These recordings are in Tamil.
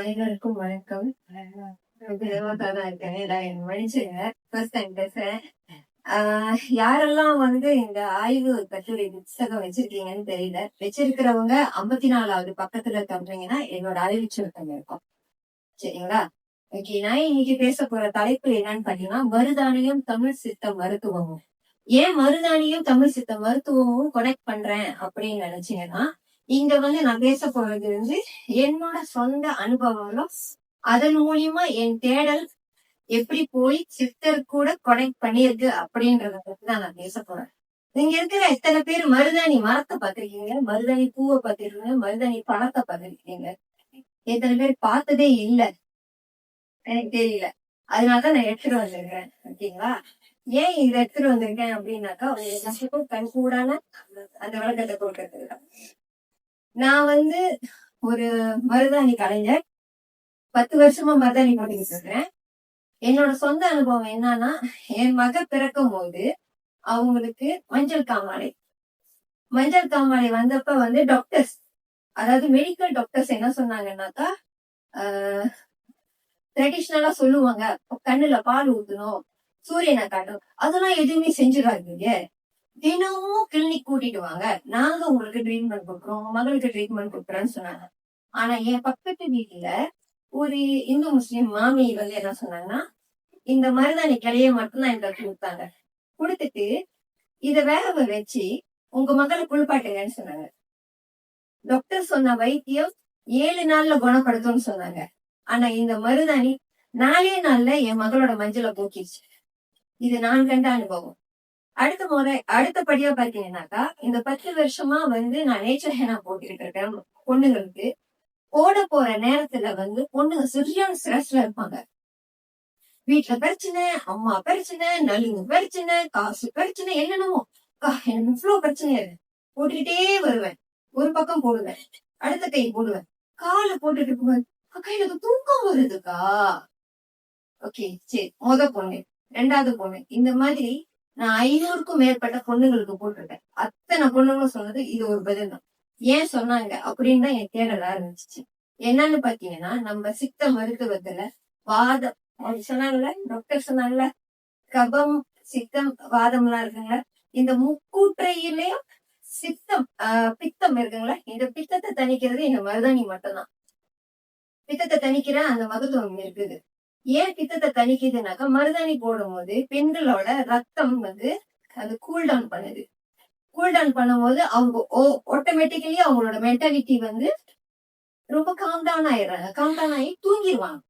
அனைவருக்கும் வணக்கம். மன்னிச்சுங்க, ஃபர்ஸ்ட் டைம் பேசுறேன். யாரெல்லாம் இந்த ஆய்வு கட்டுரை புத்தகம் வச்சிருக்கீங்கன்னு தெரியல. வச்சிருக்கிறவங்க 54வது பக்கத்துல தம்பீங்கன்னா என்னோட அறிவு சுருக்கம் இருக்கும். சரிங்களா? ஓகே, நான் இன்னைக்கு பேச போற தலைப்பு என்னன்னு பாத்தீங்கன்னா, மருதானியம் தமிழ் சித்த மருத்துவமும். ஏன் மருதானியம் தமிழ் சித்த மருத்துவமும் கனெக்ட் பண்றேன் அப்படின்னு நினைச்சீங்கன்னா, இங்க நான் பேச போறது என்னோட சொந்த அனுபவங்களும் அதன் மூலியமா என் தேடல் எப்படி போய் சித்தர் கூட கனெக்ட் பண்ணிருக்கு அப்படின்றத பத்திதான் நான் பேச போறேன். இங்க இருக்கிற எத்தனை பேர் மருதாணி மரத்தை பார்த்திருக்கீங்க, மருதாணி பூவை பார்த்திருக்கீங்க, மருதாணி பழத்தை பார்த்திருக்கீங்க? எத்தனை பேர் பார்த்ததே இல்ல, எனக்கு தெரியல. அதனாலதான் நான் எடுத்துட்டு வந்திருக்கேன். ஓகேங்களா? ஏன் இதை எடுத்துட்டு வந்திருக்கேன் அப்படின்னாக்கா, உங்களுக்கு கண் கூடான அந்த விளக்கத்தை போட்டுருக்கேன். நான் ஒரு மருதாணி கலைஞர், 10 வருஷமா மருதாணி போட்டுக்கிட்டு இருக்கிறேன். என்னோட சொந்த அனுபவம் என்னன்னா, என் மக பிறக்கும் போது அவங்களுக்கு மஞ்சள் காமாலை வந்தப்ப டாக்டர்ஸ், அதாவது மெடிக்கல் டாக்டர்ஸ் என்ன சொன்னாங்கன்னாக்கா, ட்ரெடிஷ்னலா சொல்லுவாங்க, கண்ணுல பால் ஊத்தணும், சூரியனை காட்டணும், அதெல்லாம் எதுவுமே செஞ்சிடாதீங்க, தினமும் கிளினிக் கூட்டிட்டு வாங்க, நாங்க உங்களுக்கு ட்ரீட்மெண்ட் கொடுக்குறோம், மகளுக்கு ட்ரீட்மெண்ட் கொடுக்குறோன்னு சொன்னாங்க. ஆனா என் பக்கத்து வீட்டுல ஒரு இந்து முஸ்லீம் மாமி என்ன சொன்னாங்கன்னா, இந்த மருதாணி கிளைய மட்டும்தான் எங்களுக்கு கொடுத்தாங்க. கொடுத்துட்டு இத வேக வச்சு உங்க மகளை குளிப்பாட்டுங்கன்னு சொன்னாங்க. டாக்டர் சொன்ன வைத்தியம் 7 நாள்ல குணப்படுத்தும்னு சொன்னாங்க. ஆனா இந்த மருதாணி 4 நாள்ல என் மகளோட மஞ்சளை போக்கிடுச்சு. இது நான் கண்ட அனுபவம். அடுத்தபடியா பாத்தீங்கன்னாக்கா, இந்த 10 வருஷமா நான் நேச்சர் ஹேனா போட்டுக்கிட்டு இருக்கேன். பொண்ணுங்களுக்கு போட போற நேரத்துல பொண்ணுங்க சரியான ஸ்ட்ரெஸ்ல இருப்பாங்க. வீட்டுல பிரச்சனை, அம்மா பிரச்சனை, நலுங்கு பிரச்சனை, காசு பிரச்சனை, என்னென்னமோ எனக்கு இவ்வளவு பிரச்சனை இருக்கு. போட்டுக்கிட்டே வருவேன். ஒரு பக்கம் போடுவேன், அடுத்த கை போடுவேன், காலை போட்டுட்டு இருக்கும்போது அக்கா எனக்கு தூக்கம் வருதுக்கா. ஓகே, சரி, பொண்ணு, 2வது பொண்ணு, இந்த மாதிரி நான் 500க்கும் மேற்பட்ட பொண்ணுங்களுக்கு போட்டிருக்கேன். அத்தனை பொண்ணுங்களும் சொன்னது இது ஒரு பதில் தான். ஏன் சொன்னாங்க அப்படின்னு தான் என் தேடல ஆரம்பிச்சிச்சு. என்னன்னு பாத்தீங்கன்னா, நம்ம சித்த மருத்துவத்துல வாதம் சொன்னாங்கல்ல, டாக்டர் சொன்னாங்கல்ல, கபம் சித்தம் வாதம் எல்லாம் இருக்குங்க. இந்த முக்கூற்றையிலயும் சித்தம் பித்தம் இருக்குங்களா, இந்த பித்தத்தை தணிக்கிறது இந்த மருதாணி மட்டும்தான். பித்தத்தை தணிக்கிற அந்த மருத்துவம் இருக்குது. ஏன் பித்தத்தை தணிக்குதுனாக்கா, மருதாணி போடும் போது பெண்களோட ரத்தம் அது கூல்டவுன் பண்ணுது. கூல்டவுன் பண்ணும்போது அவங்க ஆட்டோமேட்டிக்கலி அவங்களோட மென்டாலிட்டி ரொம்ப காம்டவுன் ஆயிடுறாங்க. காம்டவுன் ஆகி தூங்கிடுவாங்க.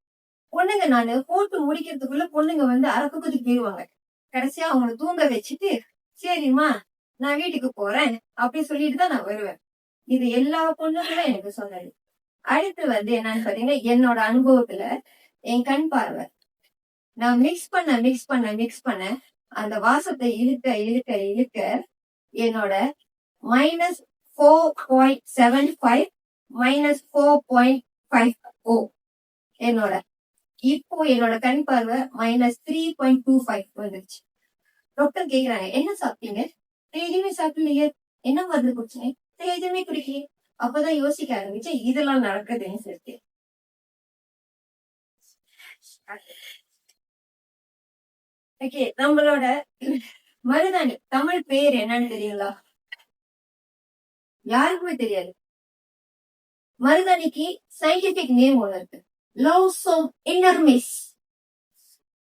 பொண்ணுங்க நானு போட்டு முடிக்கிறதுக்குள்ள பொண்ணுங்க அரக்குக்கு போயிடுவாங்க. கடைசியா அவங்கள தூங்க வச்சுட்டு, சரிம்மா நான் வீட்டுக்கு போறேன் அப்படி சொல்லிட்டு தான் நான் வருவேன். இது எல்லா பொண்ணுங்களும் எனக்கு சொன்னது. அடுத்து என்னன்னு பாத்தீங்கன்னா, என்னோட அனுபவத்துல என் கண் பார்வை, நான் மிக்ஸ் பண்ண அந்த வாசத்தை இழுக்க இழுக்க இழுக்க என்னோட -4.75 -4.50 என்னோட கண் பார்வை -3.25 வந்துருச்சு. டாக்டர் கேக்குறாங்க, என்ன சாப்பிட்டீங்க? எதுவுமே சாப்பிடலையே. என்ன மருந்து குடிச்சீங்க? எதுவுமே குடிக்கலையே. அப்பதான் யோசிக்க ஆரம்பிச்சேன், இதெல்லாம் நடக்குதுன்னு சொல்லிட்டு. ஓகே, நம்மளோட மருதாணி தமிழ் பேர் என்னன்னு தெரியுங்களா? யாருக்குமே தெரியாது. மருதாணிக்கு சயின்டிபிக் நேம் ஒண்ணு இருக்கு, லோசோம் இனர்மிஸ்.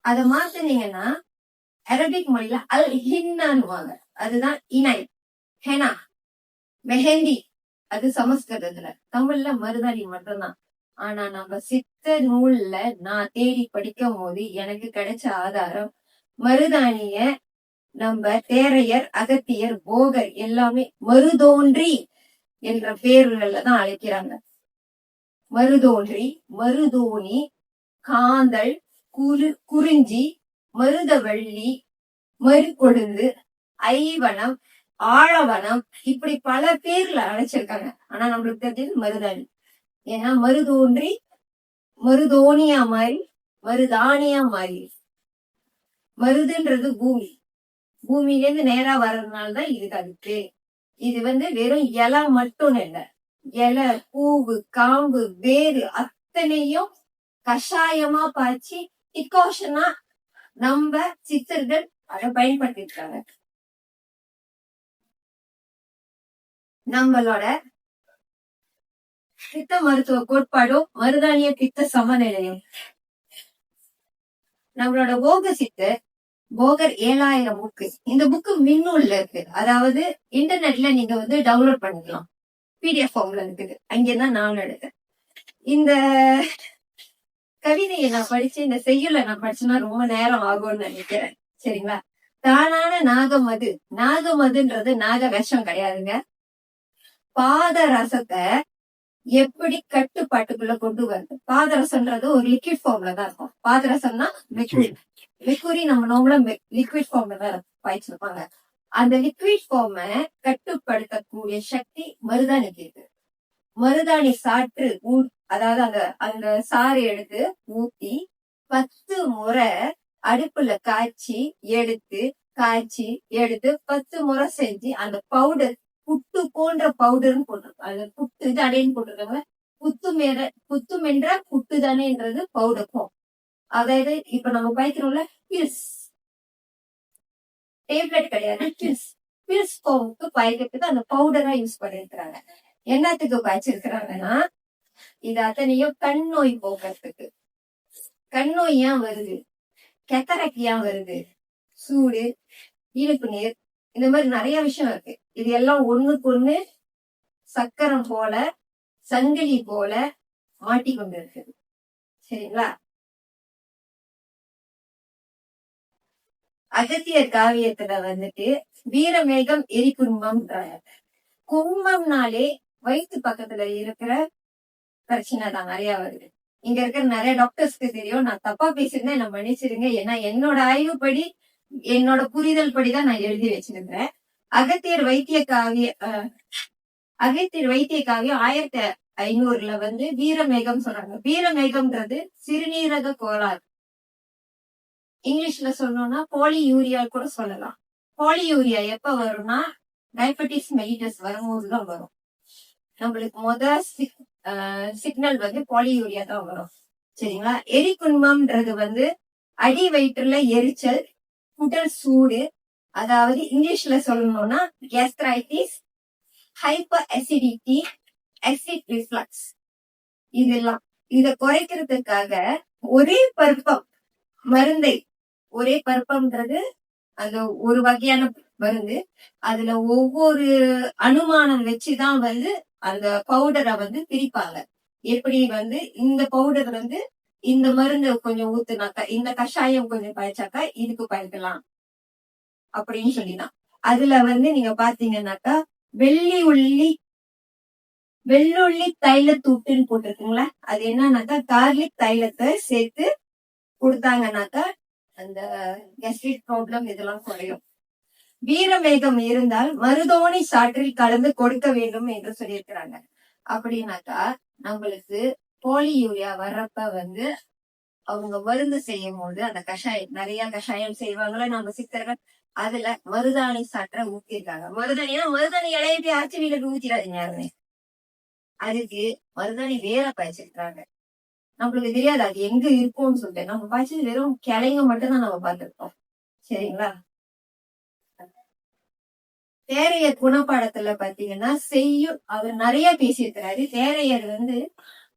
அத மாத்தினீங்கன்னா அரபிக் மொழியில அல் ஹின்னான்னுவாங்க. அதுதான் இணை. ஹெனா, மெஹந்தி அது சமஸ்கிருதத்துல. தமிழ்ல மருதாணி மட்டும்தான். ஆனா நம்ம சித்த நூல்ல நான் தேடி படிக்கும் போது எனக்கு கிடைச்ச ஆதாரம், மருதாணிய நம்ம தேரையர், அகத்தியர், போகர் எல்லாமே மருதோன்றி என்ற பேர்கள்ல தான் அழைக்கிறாங்க. மருதோன்றி, மருதோனி, காந்தல், குறிஞ்சி, மருதவள்ளி, மறுகொழுந்து, ஐவனம், ஆழவனம், இப்படி பல பேர்ல அழைச்சிருக்காங்க. ஆனா நம்மளுக்கு தெரிஞ்சது மருதாணி. ஏன்னா மருதோன்றி மருதோனியா மாறி மருதானியா மாறி. மருதுன்றது பூமி, பூமியில இருந்து நேரா வர்றதுனாலதான் இதுக்கு அதுக்கு. இது வெறும் இலை மட்டும் இல்ல, இலை, பூவு, காம்பு, வேறு அத்தனையும் கஷாயமா பாய்ச்சி டிகாஷனா நம்ம சித்தர்கள் அதை பயன்படுத்திருக்காங்க. நம்மளோட சித்த மருத்துவ கோட்பாடும் மருதானிய பித்த சமநிலையும். நம்மளோட போக சித்தர் போகர் 7000 புக்கு. இந்த புக்கு மின்னூல்ல இருக்கு, அதாவது இன்டர்நெட்ல நீங்க டவுன்லோட் பண்ணிக்கலாம். PDF ஃபார்ம்ல இருக்குது, அங்கேதான் நான் எடுத்தேன். இந்த கவிதையை நான் படிச்சு, இந்த செய்யுளை நான் படிச்சுன்னா ரொம்ப நேரம் ஆகும்னு நினைக்கிறேன். சரிங்களா? தானான நாகமது. நாகமதுன்றது நாக விஷம் கிடையாதுங்க. பாதரசத்தை எப்படி கட்டுப்பாட்டுக்குள்ள கொண்டு வருது. பாதரசம்ன்றது ஒரு லிக்விட் ஃபார்ம்ல தான் இருக்கும். பாதரசம்னா லிக்விரி நம்ம நார்மலா லிக்விட் ஃபார்ம்ல தான் பாய்ச்சிருப்பாங்க. அந்த லிக்விட் ஃபார்ம கட்டுப்படுத்தக்கூடிய சக்தி மருதாணிக்கு இருக்கு. மருதாணி சாற்று அதாவது அந்த சாறு எடுத்து ஊத்தி 10 முறை அடுப்புல காய்ச்சி எடுத்து 10 முறை செஞ்சு அந்த பவுடர் புட்டு போன்ற பவுடர்னு போட்டிருக்கோம். அது புட்டு இது அடைன்னு போட்டிருக்காங்க. புத்துமென்ற புட்டு தானேன்றது பவுடர் ஃபார்ம். அதாவது இப்ப நம்ம பாய்க்கிறோம்ல பில்ஸ், டேப்லெட் கிடையாது, பில்ஸ் ஃபார்முக்கு பாய்க்கிறதுக்கு அந்த பவுடரா யூஸ் பண்ணிருக்கிறாங்க. என்னத்துக்கு பாய்ச்சிருக்கிறாங்கன்னா, இது அத்தனையும் கண் நோய் போக்குறதுக்கு. கண் நோய் ஏன் வருது, கெத்தரக்கு ஏன் வருது, சூடு, இனிப்பு நீர், இந்த மாதிரி நிறைய விஷயம் இருக்கு. இது எல்லாம் ஒண்ணுக்கு ஒண்ணு சக்கரம் போல சங்கிலி போல மாட்டிக்கொண்டு இருக்குது. சரிங்களா? அகத்தியர் காவியத்துல வீரமேகம் எரிகும்பம். கும்பம்னாலே வயிற்று பக்கத்துல இருக்கிற பிரச்சனை தான் நிறைய வருது. இங்க இருக்கிற நிறைய டாக்டர்ஸ்க்கு தெரியும். நான் தப்பா பேசிருந்தேன், என்ன மன்னிச்சிருங்க. ஏன்னா என்னோட ஆய்வுப்படி, என்னோட புரிதல் படிதான் நான் எழுதி வச்சிருக்கிறேன். அகத்தியர் வைத்திய காவியம் 1500 வீரமேகம் சொல்றாங்க. வீரமேகம்ன்றது சிறுநீரக கோளாறு. இங்கிலீஷ்ல சொல்லணும்னா பாலியூரியா கூட சொல்லலாம். பாலியூரியா எப்ப வரும்னா டயபெட்டிஸ் மெலிட்டஸ் வரும்போதுதான் வரும். நம்மளுக்கு சிக்னல் பாலியூரியா தான் வரும். சரிங்களா? எரிக்குண்மம்ன்றது அடி வயிற்றுல எரிச்சல், குடல் சூடு, அதாவது இங்கிலீஷ்ல சொல்லணும்னா gastritis, hyper acidity, acid reflux. இதெல்லாம் இத குறைக்கிறதுக்காக ஒரே பருப்பம் மருந்தை, ஒரே பருப்பம்ன்றது அந்த ஒரு வகையான மருந்து, அதுல ஒவ்வொரு அனுமானம் வச்சுதான் அந்த பவுடரை பிரிப்பாங்க. எப்படி இந்த பவுடர் இந்த மருந்து கொஞ்சம் ஊத்துனாக்கா, இந்த கஷாயம் கொஞ்சம் பாய்ச்சாக்கா இதுக்கு பாய்க்கலாம் அப்படின்னு சொல்லிதான். அதுல நீங்க பாத்தீங்கன்னாக்கா வெள்ளுள்ளி தைலத்தூட்டுன்னு போட்டிருக்குங்களா, அது என்னன்னாக்கா கார்லிக் தைலத்தை சேர்த்து கொடுத்தாங்கன்னாக்கா அந்த கேஸ்ட்ரிக் ப்ராப்ளம் இதெல்லாம் குறையும். வீரமேகம் இருந்தால் மருதோணி சாற்றில் கலந்து கொடுக்க வேண்டும் என்று சொல்லியிருக்கிறாங்க. அப்படின்னாக்கா நம்மளுக்கு போலியூரியா வர்றப்ப அவங்க மருந்து செய்யும் போது அந்த கஷாயம், நிறைய கஷாயம் செய்வாங்களா நம்ம சித்தர்கள், அதுல மருதாணி சாற்ற ஊத்திருக்காங்க. மருதாணி இலையை அரைச்சி வீட்டுக்கு ஊத்திடாதீங்க யாருமே. அதுக்கு மருதாணி வேற பாய்ச்சிருக்காங்க. நம்மளுக்கு தெரியாது அது எங்க இருக்கும்னு சொல்லிட்டு. நம்ம பாய்ச்சது வெறும் கிளைங்க மட்டும் தான் நம்ம பார்த்திருக்கோம். சரிங்களா? தேரையர் குணப்பாடத்துல பாத்தீங்கன்னா செய்யுள் அவர் நிறைய பேசியிருக்கிறாரு. தேரையர்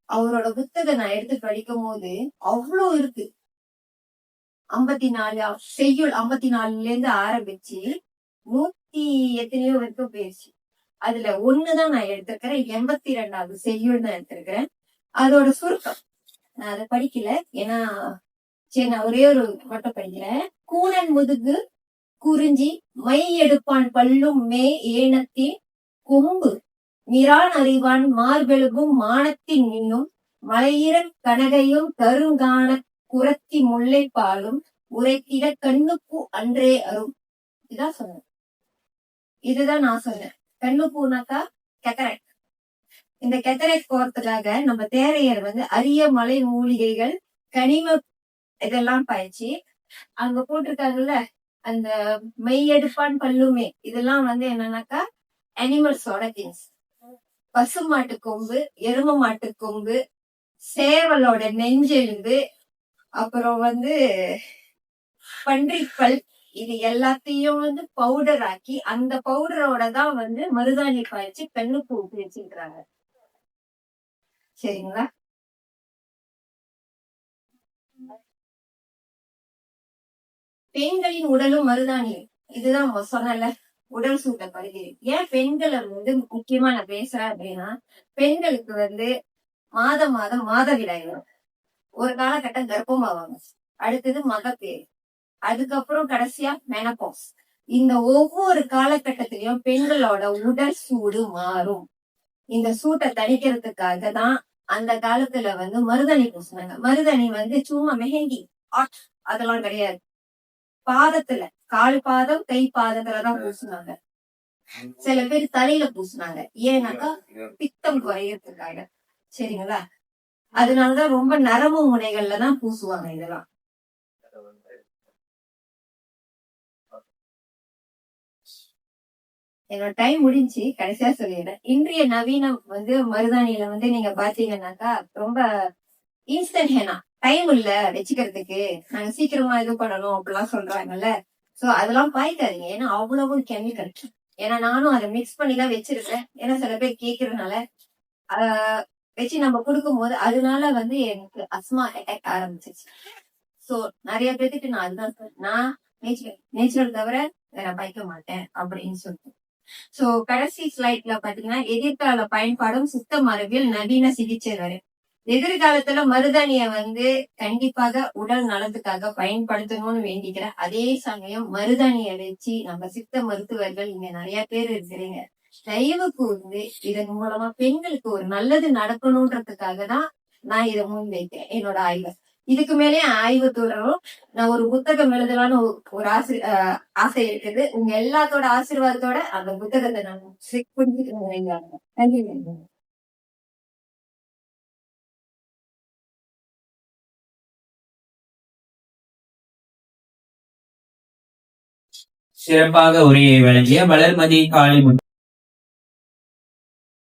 அவரோட புத்தகம் நான் எடுத்து படிக்கும் போது அவ்வளோ இருக்கு. 54 செய்யுள், 54ல இருந்து ஆரம்பிச்சு 100 எத்தனையோ வரைக்கும் போயிடுச்சு. அதுல ஒண்ணுதான் நான் எடுத்திருக்கிறேன். 82வது செய்யுள் தான் எடுத்திருக்கிறேன். அதோட சுருக்கம் நான் அதை படிக்கல, ஏன்னா சரி நான் ஒரே ஒரு மட்டும் படிக்கிறேன். கூனன் முதுகு குறிஞ்சி மை எடுப்பான் பல்லும் மே ஏனத்தின் கொம்பு மிரான் அறிவான் மார்பெழுகும் மானத்தின் மின்னும் மலையிறன் கனகையும் கருங்கான குரத்தி முல்லை பாலும் உரைத்திட கண்ணுக்கு அன்றே அரும். இதுதான் சொன்னேன். இதுதான் நான் சொன்னேன். கண்ணுப்பூனாக்கா கெத்தரைட். இந்த கெத்தரைட் போறதுக்காக நம்ம தேரையர் அரிய மலை மூலிகைகள், கனிம இதெல்லாம் பாய்ச்சி அங்க போட்டிருக்காங்கல்ல, அந்த மெய்யெடுப்பான் பல்லுமே, இதெல்லாம் என்னன்னாக்கா அனிமல்ஸோட திங்ஸ். பசு மாட்டு கொம்பு, எரும மாட்டு கொம்பு, சேவலோட நெஞ்செலும்பு, அப்புறம் வந்து பன்றிப்பல், இது எல்லாத்தையும் வந்து பவுடர் ஆக்கி அந்த பவுடரோட தான் வந்து மருதாணி பாய்ச்சி கண்ணுக்கு ஊத்தி வச்சிருக்கிறாங்க. சரிங்களா? பெண்களின் உடலும் மருதாணி, இதுதான் சொன்னல உடல் சூட்டை குறைக்குது. ஏன் பெண்களை வந்து முக்கியமா நான் பேசுறேன் அப்படின்னா, பெண்களுக்கு வந்து மாதம் மாதம் மாதவிடாய் வரும். ஒரு காலகட்டம் கர்ப்பமாவாங்க, அடுத்தது மகப்பேறு, அதுக்கப்புறம் கடைசியா மெனபாஸ். இந்த ஒவ்வொரு காலகட்டத்திலயும் பெண்களோட உடல் சூடு மாறும். இந்த சூட்டை தணிக்கிறதுக்காக தான் அந்த காலத்துல வந்து மருதாணி பூசினாங்க. மருதாணி வந்து சும்மா மெஹந்தி ஆர்ட் அதெல்லாம் கிடையாது. பாதத்துல, கால் பாதம் கை பாதத்துலதான் பூசினாங்க. சில பேர் தலையில பூசினாங்க. ஏன்னாக்கா பித்தம் குறையறதுக்காக. சரிங்களா? அதனாலதான் ரொம்ப நரம்பு முனைகள்ல தான் பூசுவாங்க இதெல்லாம். என்னோட டைம் முடிஞ்சு கடைசியா சொல்லிடுறேன். இன்றைய நவீனம் வந்து மருதாணியில வந்து நீங்க பாத்தீங்கன்னாக்கா ரொம்ப இன்ஸ்டன்ட் ஹேனா, டைம் இல்ல வச்சுக்கிறதுக்கு, நாங்க சீக்கிரமா இது பண்ணணும் அப்படிலாம் சொல்றாங்கல்ல. சோ அதெல்லாம் பாய்க்காதீங்க. ஏன்னா அவ்வளவு கெமிக்கல். ஏன்னா நானும் அதை மிக்ஸ் பண்ணி தான் வச்சிருக்கேன். ஏன்னா சில பேர் கேக்குறதுனால ஆஹ் வச்சு நம்ம கொடுக்கும் போது அதனால வந்து எனக்கு அஸ்மா அட்டாக் ஆரம்பிச்சிருச்சு. சோ நிறைய பேருக்கு நான் அதுதான் சொல்றேன். நான் நேச்சுரல் தவிர வேற பாய்க்க மாட்டேன் அப்படின்னு சொல்லிட்டு. சோ கடைசி ஸ்லைட்ல பாத்தீங்கன்னா எதிர்கால பயன்பாடும் சித்த மரபியல் நவீன சிகிச்சை வரை. எதிர்காலத்துல மருதாணிய வந்து கண்டிப்பாக உடல் நலத்துக்காக பயன்படுத்தணும்னு வேண்டிக்கிறேன். அதே சமயம் மருதாணிய வச்சு நம்ம சித்த மருத்துவர்கள் இங்க நிறைய பேர் இருக்கிறீங்க, தயவு கூர்ந்து இதன் மூலமா பெண்களுக்கு ஒரு நல்லது நடக்கணும்ன்றதுக்காக தான் நான் இதை முன்வைக்கிறேன் என்னோட ஆய்வை. இதுக்கு மேலே ஆய்வு தொடரும். நான் ஒரு புத்தகம் எழுதலான்னு ஒரு ஆசை இருக்குது. உங்க எல்லாத்தோட ஆசீர்வாதத்தோட அந்த புத்தகத்தை நான் புரிஞ்சுக்கிறேன். நன்றி. சிறப்பாக உரையை வழங்கிய வளர்மதி காளிமுத்து